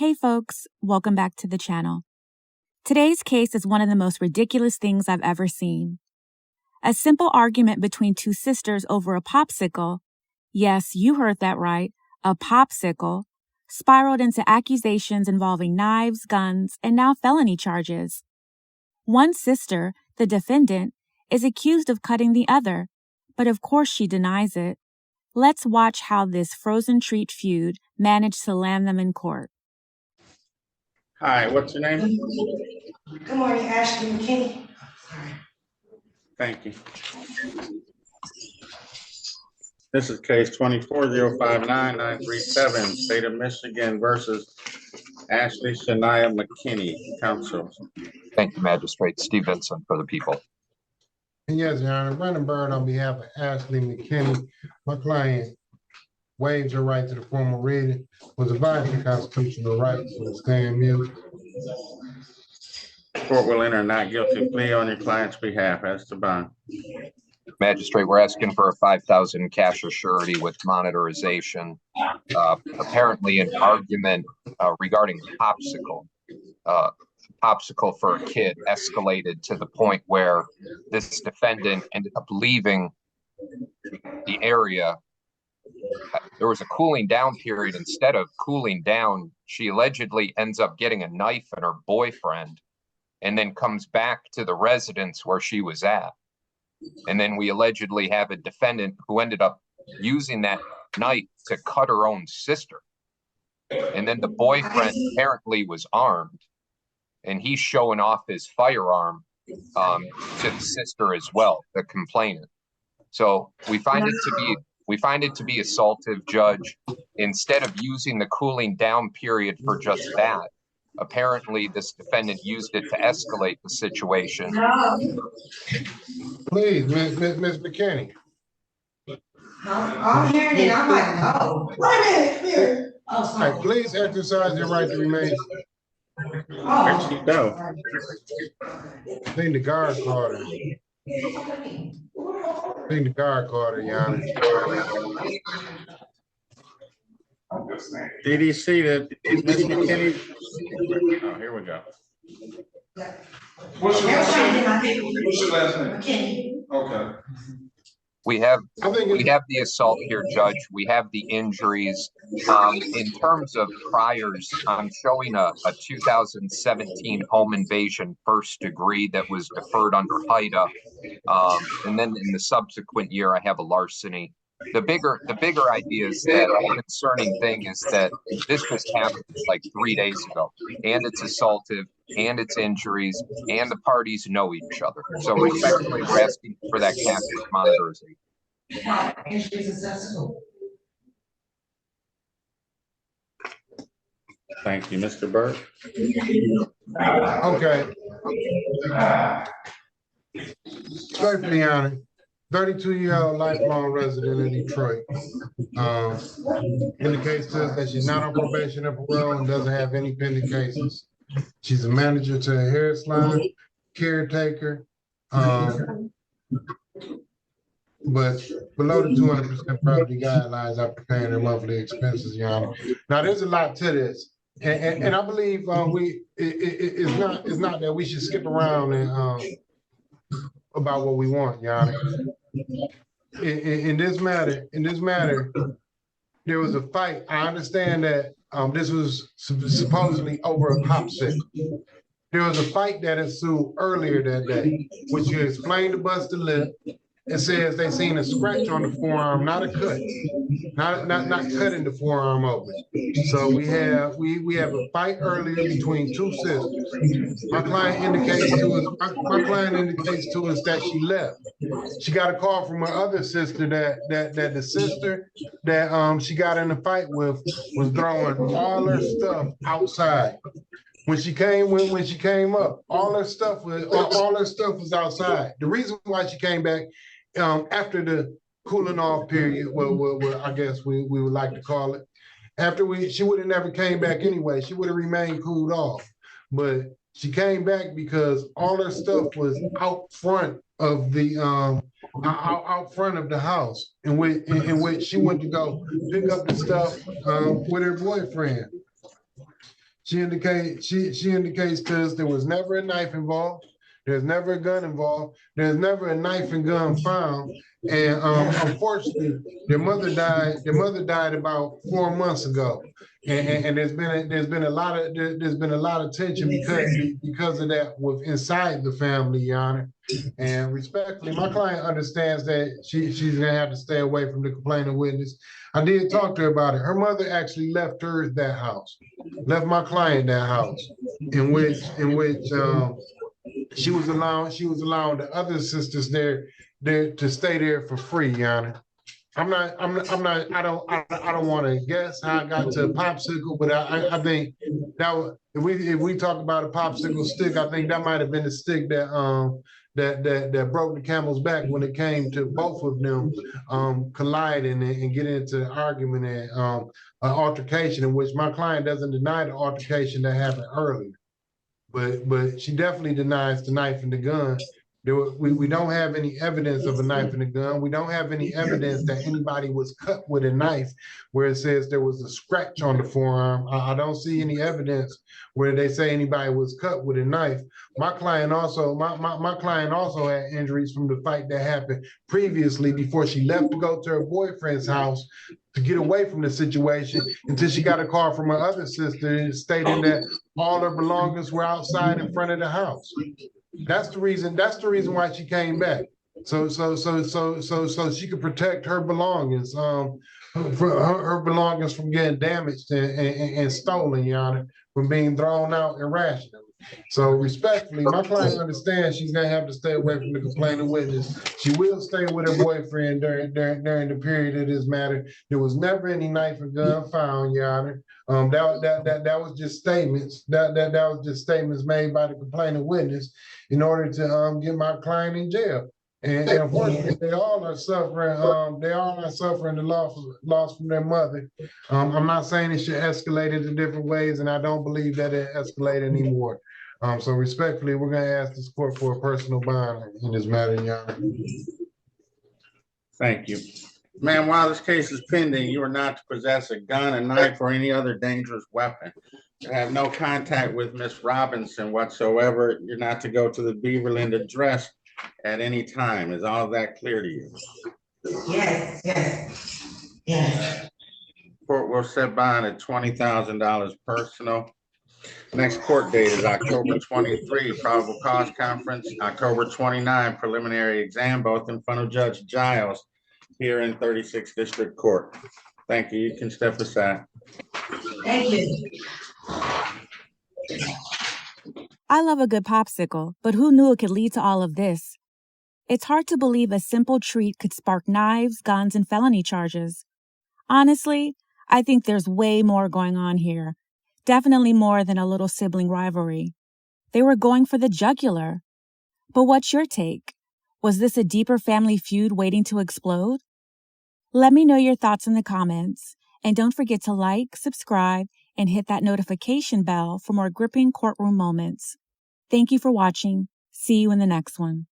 Hey folks, welcome back to the channel. Today's case is one of the most ridiculous things I've ever seen. A simple argument between two sisters over a popsicle, yes, you heard that right, a popsicle, spiraled into accusations involving knives, guns, and now felony charges. One sister, the defendant, is accused of cutting the other, but of course she denies it. Let's watch how this frozen treat feud managed to land them in court. Hi, what's your name? Good morning, Ashley McKinney. Thank you. This is case 24-059-937, State of Michigan versus Ashley Shania McKinney, counsel. Thank you, Magistrate Steve Vincent for the people. Yes, Your Honor. Brandon Bird on behalf of Ashley McKinney. My client waives her right to the formal reading, was advised the constitutional rights to stand mute. Court will enter not guilty plea on your client's behalf as to bond. Magistrate, we're asking for a $5,000 cash or surety with monitorization. Apparently an argument regarding popsicle. Popsicle for a kid escalated to the point where this defendant ended up leaving the area. There was a cooling down period. Instead of cooling down, she allegedly ends up getting a knife and her boyfriend and then comes back to the residence where she was at. And then we allegedly have a defendant who ended up using that knife to cut her own sister. And then the boyfriend apparently was armed and he's showing off his firearm to the sister as well, the complainant. So we find it to be assaultive, Judge. Instead of using the cooling down period for just that, apparently this defendant used it to escalate the situation. Please, Ms. McKinney. I'm hearing it. I'm like, oh, wait a minute, clear. Oh, sorry. Right, please exercise your right to remain. Where'd she go? I think the guard caught her. Your Honor. Did he see that Ms. McKinney? Oh, here we go. What's your last name? McKinney. Okay. We have the assault here, Judge. We have the injuries. In terms of priors, I'm showing a 2017 home invasion first degree that was deferred under HIDA. And then in the subsequent year, I have a larceny. The bigger idea is that the concerning thing is that this just happened like 3 days ago, and it's assaultive, and it's injuries, and the parties know each other. So respectfully, we're asking for that cash monitorization. Thank you, Mr. Burke. Okay. Respectfully, Your Honor. 32-year-old lifelong resident of Detroit. Indicates to us that she's not on probation or parole and doesn't have any pending cases. She's a manager to a hair salon, caretaker, but below the 200% property guidelines are preparing her monthly expenses, Your Honor. Now, there's a lot to this, and I believe it's not that we should skip around and about what we want, Your Honor. In this matter, there was a fight. I understand that this was supposedly over a popsicle. There was a fight that ensued earlier that day, which you explained to Buster Lip. It says they seen a scratch on the forearm, not a cut, not cutting the forearm open. So we have a fight earlier between two sisters. My client indicates to us that she left. She got a call from her other sister that the sister that she got in a fight with was throwing all her stuff outside. When she came up, all her stuff was outside. The reason why she came back after the cooling off period, well, I guess we would like to call it. She would have never came back anyway. She would have remained cooled off. But she came back because all her stuff was out front of the house, in which she went to go pick up the stuff with her boyfriend. she indicates to us there was never a knife involved. There's never a gun involved. There's never a knife and gun found. And unfortunately, their mother died about 4 months ago. And there's been a lot of tension because of that with inside the family, Your Honor. And respectfully, my client understands that she's gonna have to stay away from the complaining witness. I did talk to her about it. Her mother actually left my client that house, in which she was allowing the other sisters there to stay there for free, Your Honor. I don't want to guess how I got to a popsicle, but I think that if we talk about a popsicle stick, I think that might have been the stick that broke the camel's back when it came to both of them colliding and getting into an argument and an altercation, in which my client doesn't deny the altercation that happened earlier, but she definitely denies the knife and the gun. We don't have any evidence of a knife and a gun. We don't have any evidence that anybody was cut with a knife where it says there was a scratch on the forearm. I don't see any evidence where they say anybody was cut with a knife. My client also had injuries from the fight that happened previously before she left to go to her boyfriend's house to get away from the situation, until she got a call from her other sister stating that all her belongings were outside in front of the house. That's the reason why she came back. So she could protect her belongings, her belongings from getting damaged and stolen, Your Honor, from being thrown out irrationally. So respectfully, my client understands she's gonna have to stay away from the complaining witness. She will stay with her boyfriend during the period of this matter. There was never any knife and gun found, Your Honor. That was just statements. That was just statements made by the complaining witness in order to get my client in jail. And unfortunately, they all are suffering the loss from their mother. I'm not saying it should escalate in different ways, and I don't believe that it escalated anymore. So respectfully, we're going to ask this court for a personal bond in this matter, Your Honor. Thank you. Ma'am, while this case is pending, you are not to possess a gun, a knife, or any other dangerous weapon. You have no contact with Miss Robinson whatsoever. You're not to go to the Beaverland address at any time. Is all of that clear to you? Yes. Court will set bond at $20,000 personal. Next court date is October 23, probable cause conference, October 29, preliminary exam, both in front of Judge Giles here in 36th District Court. Thank you. You can step aside. Thank you. I love a good popsicle, but who knew it could lead to all of this? It's hard to believe a simple treat could spark knives, guns, and felony charges. Honestly, I think there's way more going on here. Definitely more than a little sibling rivalry. They were going for the jugular. But what's your take? Was this a deeper family feud waiting to explode? Let me know your thoughts in the comments. And don't forget to like, subscribe, and hit that notification bell for more gripping courtroom moments. Thank you for watching. See you in the next one.